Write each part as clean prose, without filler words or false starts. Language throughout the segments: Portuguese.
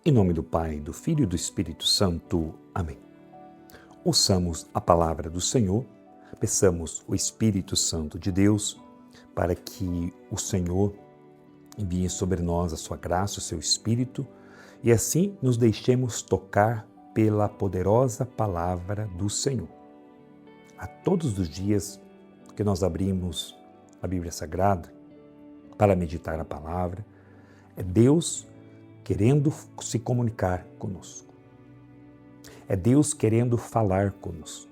Em nome do Pai, do Filho e do Espírito Santo. Amém. Ouçamos a palavra do Senhor, peçamos o Espírito Santo de Deus para que o Senhor envie sobre nós a sua graça, o seu Espírito, e assim nos deixemos tocar pela poderosa palavra do Senhor. A todos os dias que nós abrimos a Bíblia Sagrada para meditar a palavra, é Deus querendo se comunicar conosco. É Deus querendo falar conosco.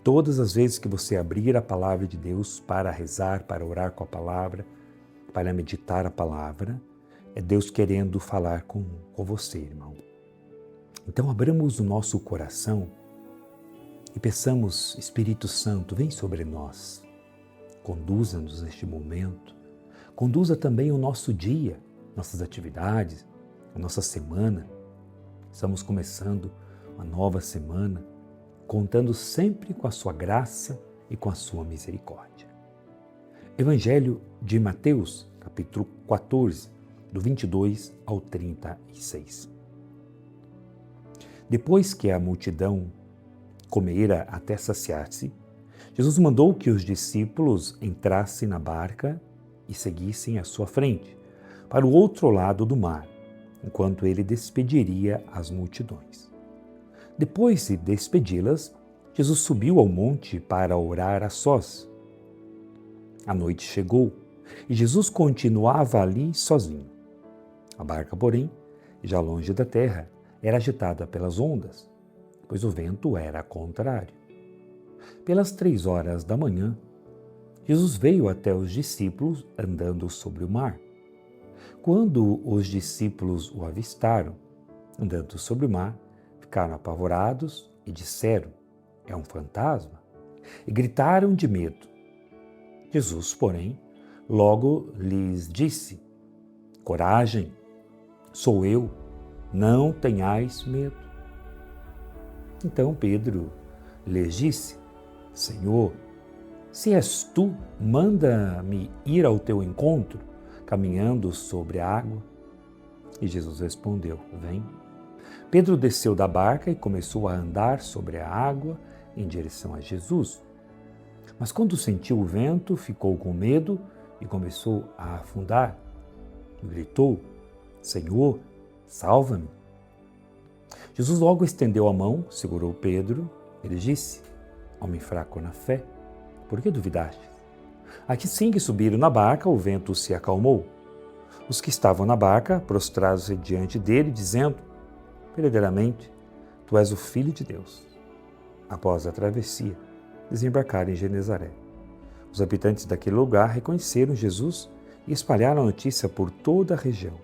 Todas as vezes que você abrir a palavra de Deus para rezar, para orar com a palavra, para meditar a palavra, é Deus querendo falar com você, irmão. Então abramos o nosso coração e peçamos, Espírito Santo, vem sobre nós. Conduza-nos neste momento. Conduza também o nosso dia, nossas atividades, a nossa semana. Estamos começando uma nova semana, contando sempre com a sua graça e com a sua misericórdia. Evangelho de Mateus, capítulo 14, do 22 ao 36. Depois que a multidão comera até saciar-se, Jesus mandou que os discípulos entrassem na barca e seguissem à sua frente, para o outro lado do mar, enquanto ele despediria as multidões. Depois de despedi-las, Jesus subiu ao monte para orar a sós. A noite chegou e Jesus continuava ali sozinho. A barca, porém, já longe da terra, era agitada pelas ondas, pois o vento era contrário. Pelas 3 horas da manhã, Jesus veio até os discípulos andando sobre o mar. Quando os discípulos o avistaram, andando sobre o mar, ficaram apavorados e disseram: é um fantasma, e gritaram de medo. Jesus, porém, logo lhes disse: coragem, sou eu, não tenhais medo. Então Pedro lhes disse: Senhor, se és tu, manda-me ir ao teu encontro, caminhando sobre a água. E Jesus respondeu: vem. Pedro desceu da barca e começou a andar sobre a água em direção a Jesus. Mas quando sentiu o vento, ficou com medo e começou a afundar. Gritou: Senhor, salva-me. Jesus logo estendeu a mão, segurou Pedro e lhe disse: homem fraco na fé, por que duvidaste? Assim que subiram na barca, o vento se acalmou. Os que estavam na barca prostraram-se diante dele, dizendo: verdadeiramente, tu és o Filho de Deus. Após a travessia, desembarcaram em Genezaré. Os habitantes daquele lugar reconheceram Jesus e espalharam a notícia por toda a região.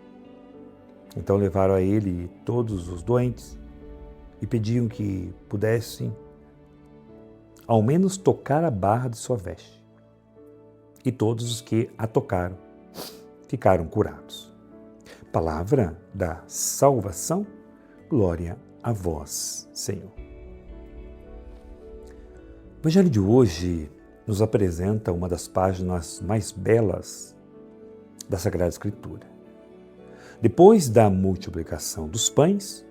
Então levaram a ele todos os doentes e pediam que pudessem ao menos tocar a barra de sua veste. E todos os que a tocaram ficaram curados. Palavra da salvação, glória a vós, Senhor. O Evangelho de hoje nos apresenta uma das páginas mais belas da Sagrada Escritura. Depois da multiplicação dos pães,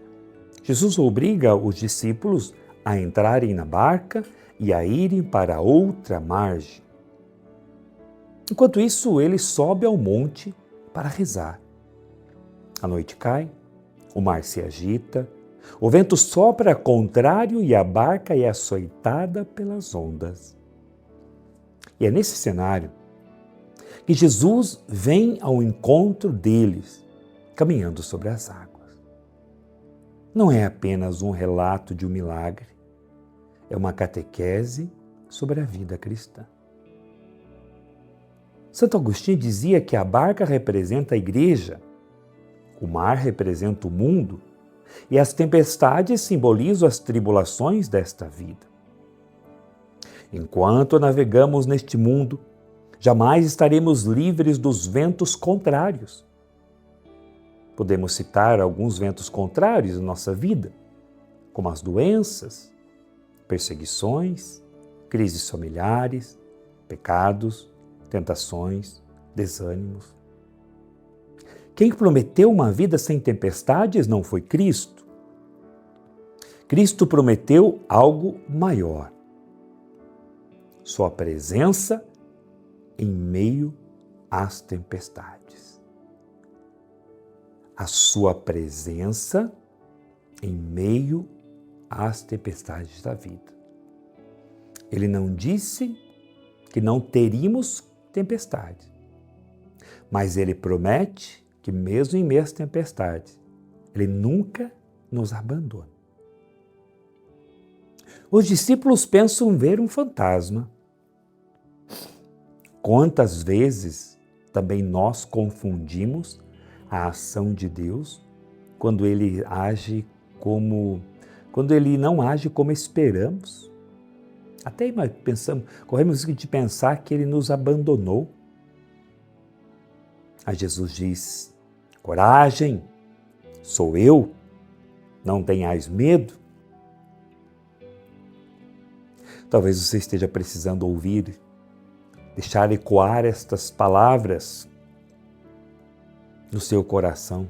Jesus obriga os discípulos a entrarem na barca e a irem para outra margem. Enquanto isso, ele sobe ao monte para rezar. A noite cai, o mar se agita, o vento sopra contrário e a barca é açoitada pelas ondas. E é nesse cenário que Jesus vem ao encontro deles, caminhando sobre as águas. Não é apenas um relato de um milagre, é uma catequese sobre a vida cristã. Santo Agostinho dizia que a barca representa a igreja, o mar representa o mundo e as tempestades simbolizam as tribulações desta vida. Enquanto navegamos neste mundo, jamais estaremos livres dos ventos contrários. Podemos citar alguns ventos contrários na nossa vida, como as doenças, perseguições, crises familiares, pecados, tentações, desânimos. Quem prometeu uma vida sem tempestades não foi Cristo. Cristo prometeu algo maior. Sua presença em meio às tempestades. A sua presença em meio às tempestades da vida. Ele não disse que não teríamos tempestade, mas ele promete que mesmo em meio às tempestades, ele nunca nos abandona. Os discípulos pensam ver um fantasma. Quantas vezes também nós confundimos a ação de Deus quando ele não age como esperamos? Até corremos o risco de pensar que ele nos abandonou. Aí Jesus diz: coragem, sou eu, não tenhais medo. Talvez você esteja precisando ouvir, deixar ecoar estas palavras no seu coração.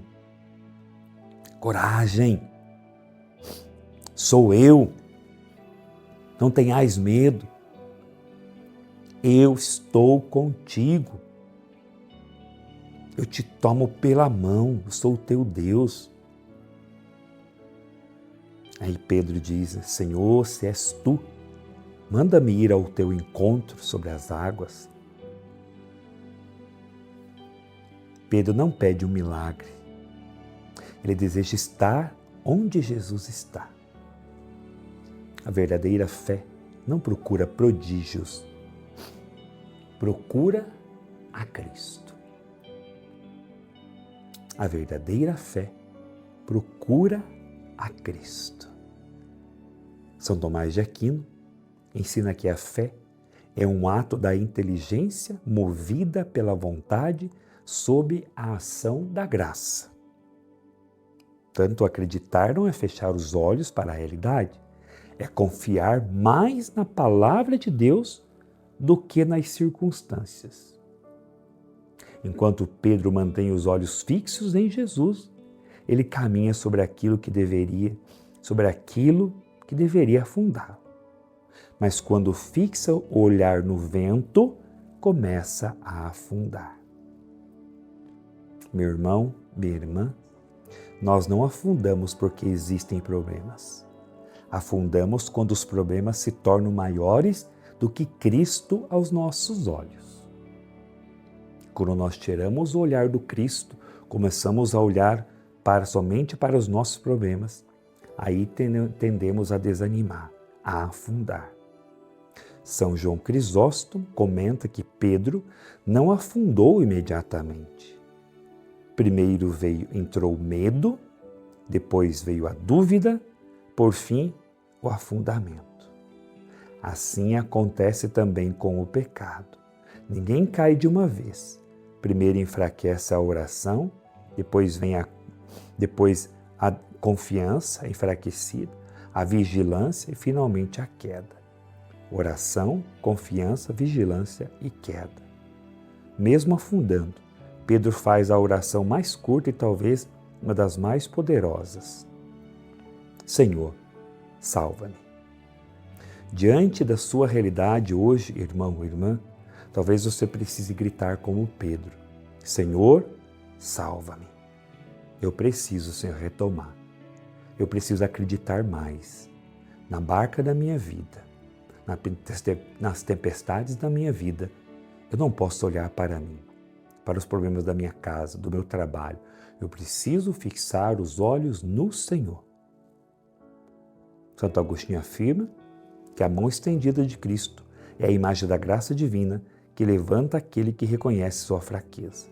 Coragem, sou eu, não tenhais medo, eu estou contigo, eu te tomo pela mão, eu sou o teu Deus. Aí Pedro diz: Senhor, se és tu, manda-me ir ao teu encontro sobre as águas. Pedro não pede um milagre, ele deseja estar onde Jesus está. A verdadeira fé não procura prodígios, procura a Cristo. A verdadeira fé procura a Cristo. São Tomás de Aquino ensina que a fé é um ato da inteligência movida pela vontade sob a ação da graça. Tanto acreditar não é fechar os olhos para a realidade, é confiar mais na palavra de Deus do que nas circunstâncias. Enquanto Pedro mantém os olhos fixos em Jesus, ele caminha sobre aquilo que deveria afundá-lo. Mas quando fixa o olhar no vento, começa a afundar. Meu irmão, minha irmã, nós não afundamos porque existem problemas. Afundamos quando os problemas se tornam maiores do que Cristo aos nossos olhos. Quando nós tiramos o olhar do Cristo, começamos a olhar somente para os nossos problemas, aí tendemos a desanimar, a afundar. São João Crisóstomo comenta que Pedro não afundou imediatamente. Primeiro entrou o medo, depois veio a dúvida, por fim, o afundamento. Assim acontece também com o pecado. Ninguém cai de uma vez. Primeiro enfraquece a oração, depois vem a confiança enfraquecida, a vigilância e finalmente a queda. Oração, confiança, vigilância e queda. Mesmo afundando, Pedro faz a oração mais curta e talvez uma das mais poderosas. Senhor, salva-me. Diante da sua realidade hoje, irmão ou irmã, talvez você precise gritar como Pedro: Senhor, salva-me. Eu preciso, Senhor, retomar. Eu preciso acreditar mais na barca da minha vida, nas tempestades da minha vida. Eu não posso olhar para mim, para os problemas da minha casa, do meu trabalho. Eu preciso fixar os olhos no Senhor. Santo Agostinho afirma que a mão estendida de Cristo é a imagem da graça divina que levanta aquele que reconhece sua fraqueza.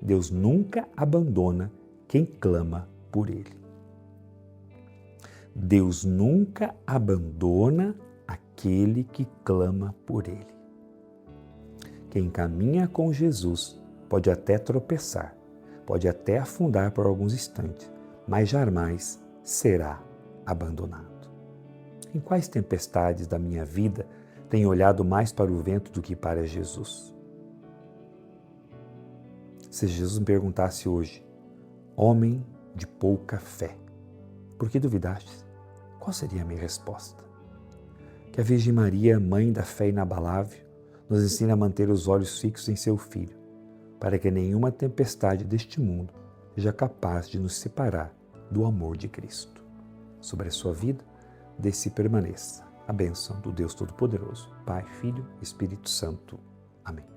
Deus nunca abandona quem clama por Ele. Deus nunca abandona aquele que clama por Ele. Quem caminha com Jesus pode até tropeçar, pode até afundar por alguns instantes, mas jamais será abandonado. Em quais tempestades da minha vida tenho olhado mais para o vento do que para Jesus? Se Jesus me perguntasse hoje, Homem de pouca fé, por que duvidaste? Qual seria a minha resposta? Que a Virgem Maria, mãe da fé inabalável, nos ensine a manter os olhos fixos em seu Filho, para que nenhuma tempestade deste mundo seja capaz de nos separar do amor de Cristo. Sobre a sua vida, desce e permaneça a bênção do Deus Todo-Poderoso, Pai, Filho e Espírito Santo. Amém.